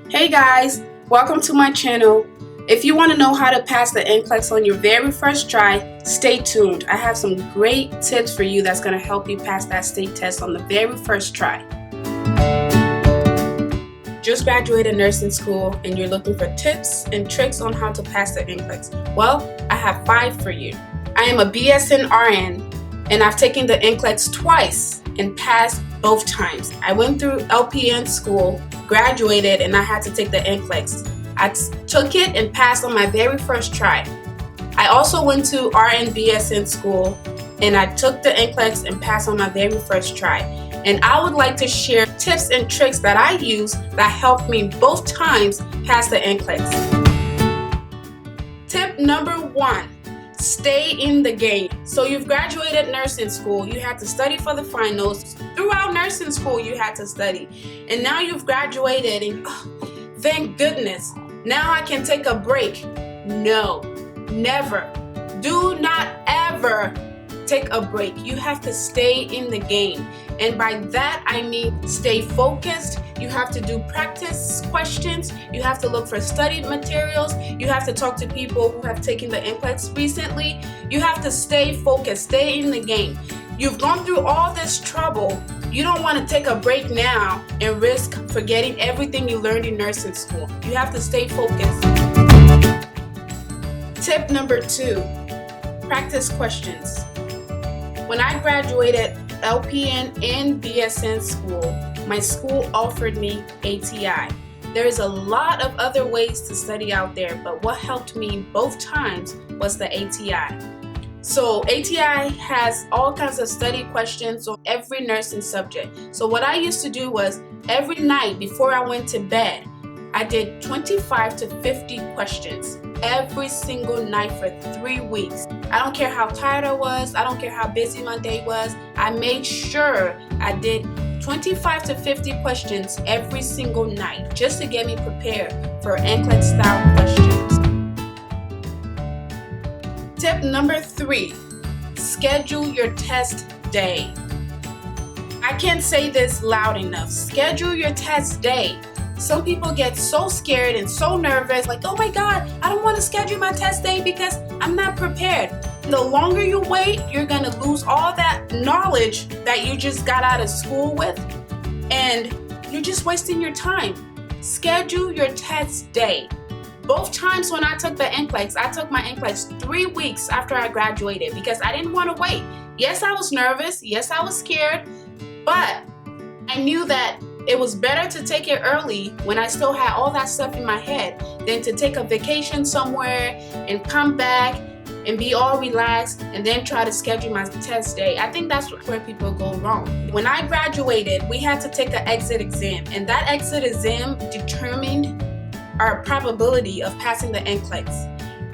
Hey guys, welcome to my channel. If you want to know how to pass the NCLEX on your very first try, stay tuned. I have some great tips for you that's going to help you pass that state test on the very first try. Just graduated nursing school and you're looking for tips and tricks on how to pass the NCLEX. Well, I have 5 for you. I am a BSN RN and I've taken the NCLEX twice and passed both times. I went through LPN school, graduated, and I had to take the NCLEX. I took it and passed on my very first try. I also went to RN BSN school and I took the NCLEX and passed on my very first try. And I would like to share tips and tricks that I use that helped me both times pass the NCLEX. Tip number 1. Stay in the game. So you've graduated nursing school, you had to study for the finals. Throughout nursing school you had to study. And now you've graduated and thank goodness, now I can take a break. No, never. Do not ever take a break. You have to stay in the game. And by that I mean stay focused. You have to do practice questions. You have to look for study materials. You have to talk to people who have taken the NCLEX recently. You have to stay focused, stay in the game. You've gone through all this trouble. You don't want to take a break now and risk forgetting everything you learned in nursing school. You have to stay focused. Tip number 2, practice questions. When I graduated LPN and BSN school, my school offered me ATI. There is a lot of other ways to study out there, but what helped me both times was the ATI. So ATI has all kinds of study questions on every nursing subject. So what I used to do was every night before I went to bed, I did 25 to 50 questions every single night for 3 weeks. I don't care how tired I was, I don't care how busy my day was, I made sure I did 25 to 50 questions every single night just to get me prepared for NCLEX style questions. Tip number 3, schedule your test day. I can't say this loud enough. Schedule your test day. Some people get so scared and so nervous, like, oh my God, I don't want to schedule my test day because I'm not prepared. The longer you wait, you're going to lose all that knowledge that you just got out of school with, and you're just wasting your time. Schedule your test day. Both times when I took the NCLEX, I took my NCLEX 3 weeks after I graduated because I didn't want to wait. Yes, I was nervous. Yes, I was scared, but I knew that it was better to take it early when I still had all that stuff in my head than to take a vacation somewhere and come back and be all relaxed and then try to schedule my test day. I think that's where people go wrong. When I graduated, we had to take an exit exam, and that exit exam determined our probability of passing the NCLEX.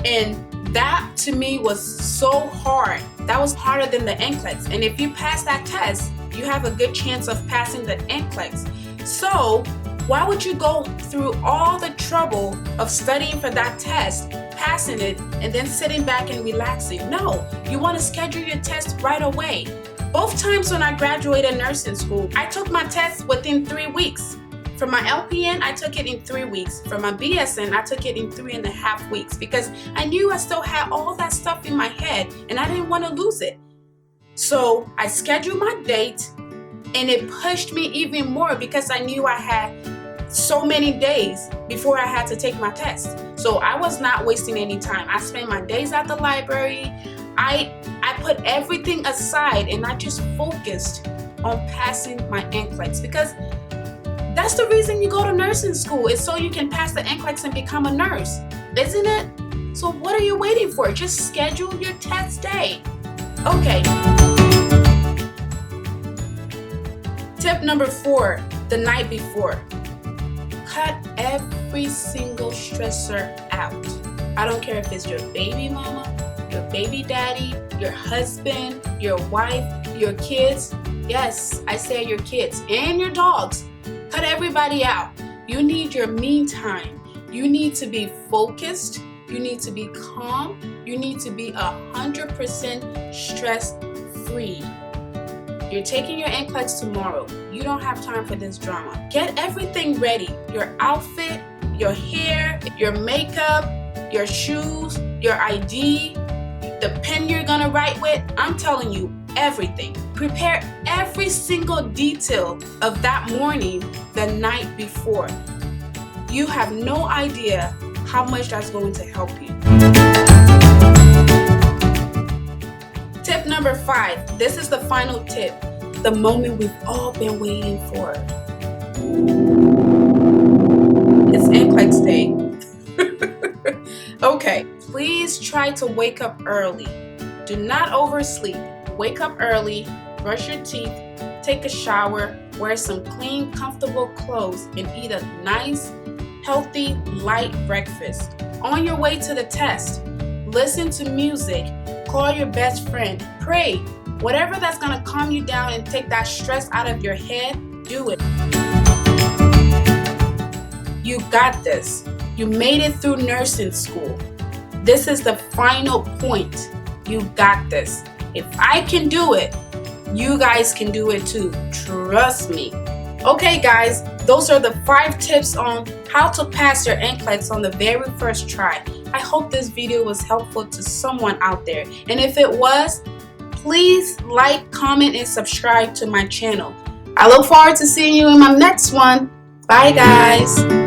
And that to me was so hard. That was harder than the NCLEX. And if you pass that test, you have a good chance of passing the NCLEX. So why would you go through all the trouble of studying for that test, passing it, and then sitting back and relaxing? No, you want to schedule your test right away. Both times when I graduated nursing school, I took my test within 3 weeks. For my LPN, I took it in 3 weeks. For my BSN, I took it in 3.5 weeks because I knew I still had all that stuff in my head and I didn't want to lose it. So I scheduled my date, and it pushed me even more because I knew I had so many days before I had to take my test. So I was not wasting any time. I spent my days at the library. I put everything aside and I just focused on passing my NCLEX because that's the reason you go to nursing school, is so you can pass the NCLEX and become a nurse, isn't it? So what are you waiting for? Just schedule your test day. Okay. Tip number 4, the night before. Cut every single stressor out. I don't care if it's your baby mama, your baby daddy, your husband, your wife, your kids. Yes, I say your kids and your dogs. Cut everybody out. You need your me time. You need to be focused. You need to be calm. You need to be 100% stress free. You're taking your NCLEX tomorrow. You don't have time for this drama. Get everything ready. Your outfit, your hair, your makeup, your shoes, your ID, the pen you're gonna write with. I'm telling you, everything. Prepare every single detail of that morning the night before. You have no idea how much that's going to help you. Tip number 5. This is the final tip. The moment we've all been waiting for. It's NCLEX day. Okay, please try to wake up early. Do not oversleep. Wake up early, brush your teeth, take a shower, wear some clean, comfortable clothes, and eat a nice, healthy, light breakfast. On your way to the test, listen to music, call your best friend, pray. Whatever that's going to calm you down and take that stress out of your head, do it. You got this. You made it through nursing school. This is the final point. You got this. If I can do it, you guys can do it too. Trust me. Okay, guys, those are the 5 tips on how to pass your NCLEX on the very first try. I hope this video was helpful to someone out there. And if it was, please like, comment, and subscribe to my channel. I look forward to seeing you in my next one. Bye, guys.